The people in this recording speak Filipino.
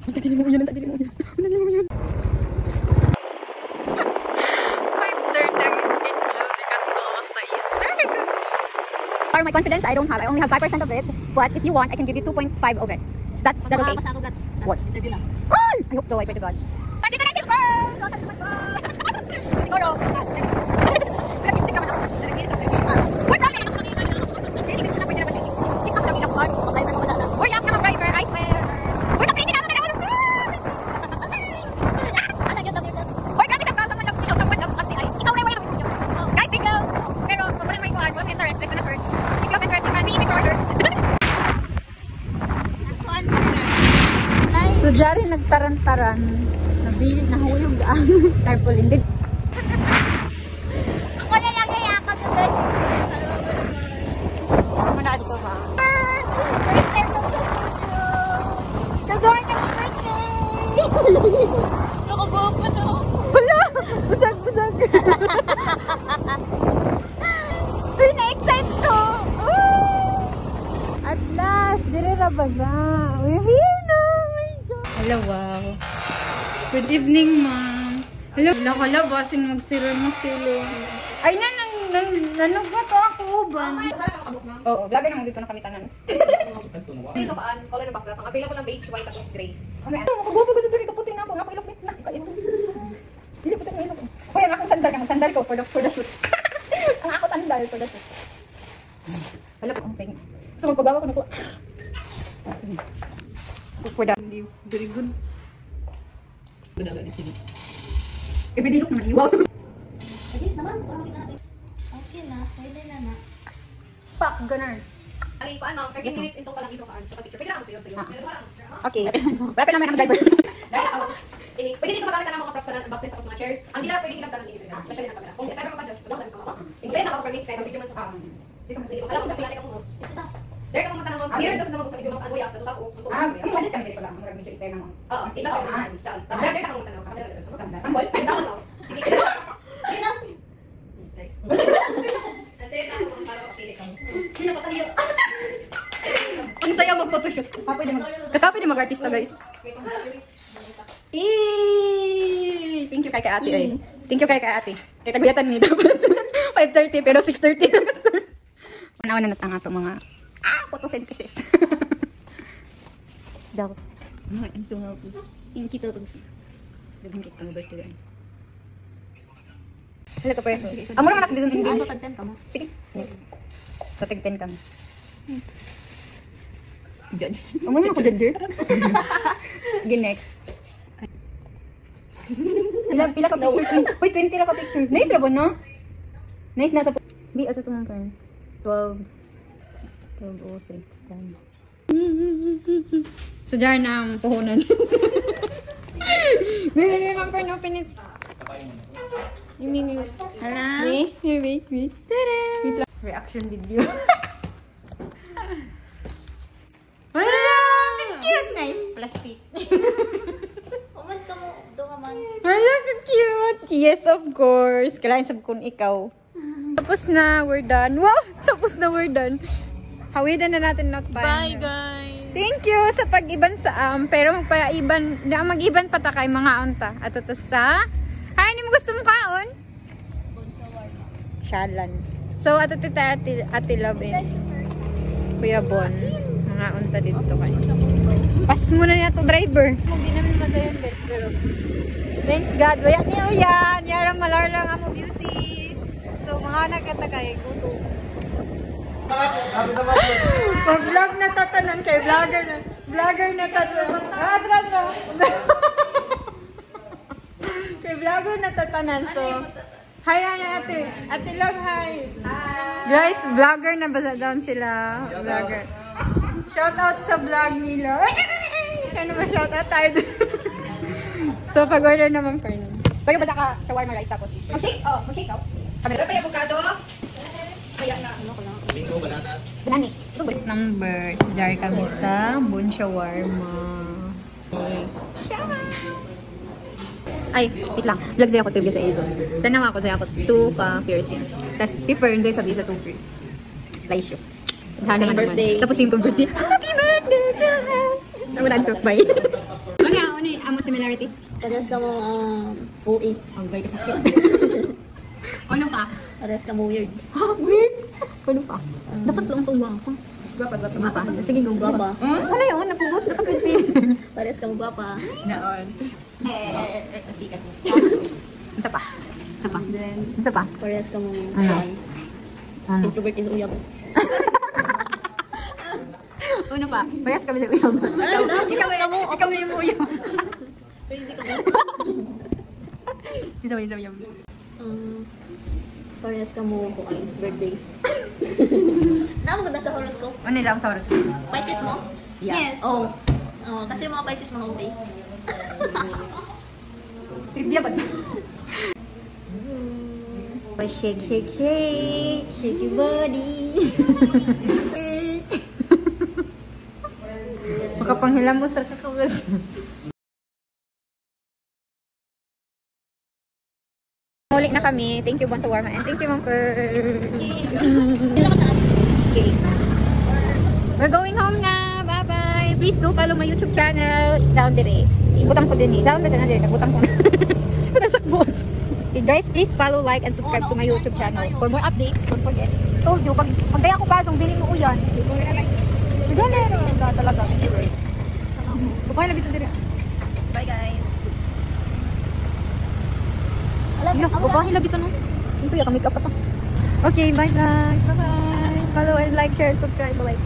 Tadili mo yun, tadili mo yun. Tadili mo yun. 5:30 ang schedule. Ikatulasa is very good. For my confidence, I don't have. I only have 5% of it. But if you want, I can give you 2.5 of it. Is that okay? What? Oh! I hope so. I pray to God. Pagkita na timber! Contact to my God! Siguro. Nag-insig naman ako. Wait, mami! Hindi ko na pwede naman this. 6 ako lang ilang one. Uy, up ka mag-driver. I swear. Uy, napilitin naman na naman. Uy, grabe sa kasa man lang sila. Someone loves us the eye. Ikaw na yung walang siya. Guys, single. Pero kung walang may kuhan, walang interest, let's not hurt. If you have interest, you can be in orders. So, dyan nagtaran-taran. Nabilit na huyog ang tarpaulin. Ako na lang kaya ako doon. Ano na dito ba? First time lang sa studio. Kador na birthday! Nakagopa na ako. Wala! Busag-busag! Uy, na-excite ko! At last, dire-ra ba na? Uy, here na! Hello, wow. Good evening, ma'am. Hello, basin magsiro. Ay, nanugot ako ba? Oo, vlogger naman dito na kami tanan. Dito paan, color ng background. Ang available ng beige, white, tapos gray. Okay, magbubo ko sa dito. Puti na ako. Ako ilok na. Hindi puti na ilok. Uy, ang akong sandal. Ang sandal ko for the shoot. Ang ako sandal for the shoot. Wala po ang thing. So, magpagawa ko na po. So, for that. Very good. Everyday look naman. Wow. Ayos naman, para makita natin. Okay na, pwede na na. Pak, ganar. Ay, kuan ma'am, 30 minutes in total ang isang paan. So, picture. Pwede na ako sa'yo. Okay. Weapon naman ang driver. Dahil ako, pwede dito magamit ng mga props na boxes tapos mga chairs. Ang dila pwede hilap ng individual, especially ng camera. Kung di tayo mag-adjust, wala ko lang kamapa. Ingsayin na ako for me, kaya mag-video man sa paan. Alam mo, sa pinatay ako mo. Dahil ka pumunta naman, mirror daw sa naman sa video ng ano yan, tapos ako, Malis kami dito lang. Murag medyo ipay naman. oo, ito sa mga, saan. Dahil ka pumunta naman sa kanila. Sambol? Sambol mo. Sige. Nice. Kasi ito ako para makapilit ka. Ang saya mag-photoshoot. Pwede mag-artista, guys. Thank you kay ate. Thank you kay ate. Kaya taguyatan niyo dapat. 5:30 pero 6:30 na start. Manawa na natanga to mga photosynthesis. Daw. I'm so happy. Thank you, Totogs. Dagang kita mo birthday. Hala ka pa rin. Amo naman ako dito ng games. Please. Next. Sa tag-10 kami. Judge. Amo naman ako judger. Sige, next. Pila ka picture? Uy, 20 na ka picture. Nice rabon, no? Nice nasa po. Bi, asa ito mga friend? 12:03. So, dyan na ang puhunan. Bili mga friend, open it. You mean it? Hala? Wait. Tada! Reaction video. Hala! Cute! Nice plastic. Umad ka mo, doon naman. Hala, cute! Yes, of course. Kailangan sabi kung ikaw. Tapos na, we're done. Wow! Tapos na, we're done. Hawidan na natin not Bye, guys! Thank you sa pag-iban sa pero mag-iban pa ta kay mga unta. Ato to sa hay ni mo gusto mo kaon? Shalan. So ato tita ati love in. Kuya Bon. Mga unta dito kay. Pas mo na niya to driver. Hindi namin madayan, guys, pero Thanks God. Waya niyo yan. Yara malar lang amo beauty. So mga nagkatagay guto. Pag-vlog na tatanan kay vlogger na tatanan. Adra. Kay vlogger na tatanan. So, hi ate. Ate love, hi. Guys, vlogger na ba down sila? Vlogger. Shout out sa vlog nila. Siya naman shout out tayo. So, pag-order naman for nyo. Pag-basa ka, shawarma rice tapos. Mag-shake? Oh, mag-shake out. Kamera pa yung avocado. Kaya na, ano ko lang. Bingo, banana. Banani. Number. Jar kami sa Bon Shawarma. Ay, wait lang. Vlog sa'yo ako trivia sa Aizon. Tanaw ako sa'yo ako 2 pa piercing. Tapos si Fern sa'yo sabi sa 2 piercing. Laisyo. Same birthday. Tapos same kong birthday. Happy birthday to us! Nawalan ko, bye. Ano yung amo similarities? Parehas ka mo OA. Ang bay kasakit. Ano pa? Parehas ka mo weird. Weird. Ano pa? Dapat lang kung guwapa. Guwapa. Sige, kung guwapa. Ano yun? Napugos na kapit. Parehas ka mo gwapa. Noon. Isa pa. Isa pa. Parehas ka mo Ano? introvert is uyab. Ano pa? Parehas kami sa uyab. Ikaw yung uyab. Crazy ka mo. Sino yung uyab? Parehas ka mo birthday. Naamaganda sa horoscope. Ano yung sa oras? Pisces mo? Yes. Oh. Kasi yung mga Pisces mga OA. Trivia ba? Shake, shake, shake. Shake your body. Makapanghilam mo sa kakabas. Ulit na kami. Thank you, Bon, sa warma. And thank you, Ma'am, for... Okay. We're going home na. Bye-bye. Please do follow my YouTube channel. Down dire. Ibutang ko din eh. Down ba na dire? Nabutang ko na. Nasakbot. Okay, guys, please follow, like, and subscribe to my YouTube channel. For more updates, don't forget. Told you, pag daya ko pasong, dili mo uyan. Sige na. Talaga. Bukay na bito dire. Bye, guys. Bukay na bito no. Siyempre, make up pa to. Okay, bye, guys. Bye-bye. Follow and like, share, subscribe. Bye.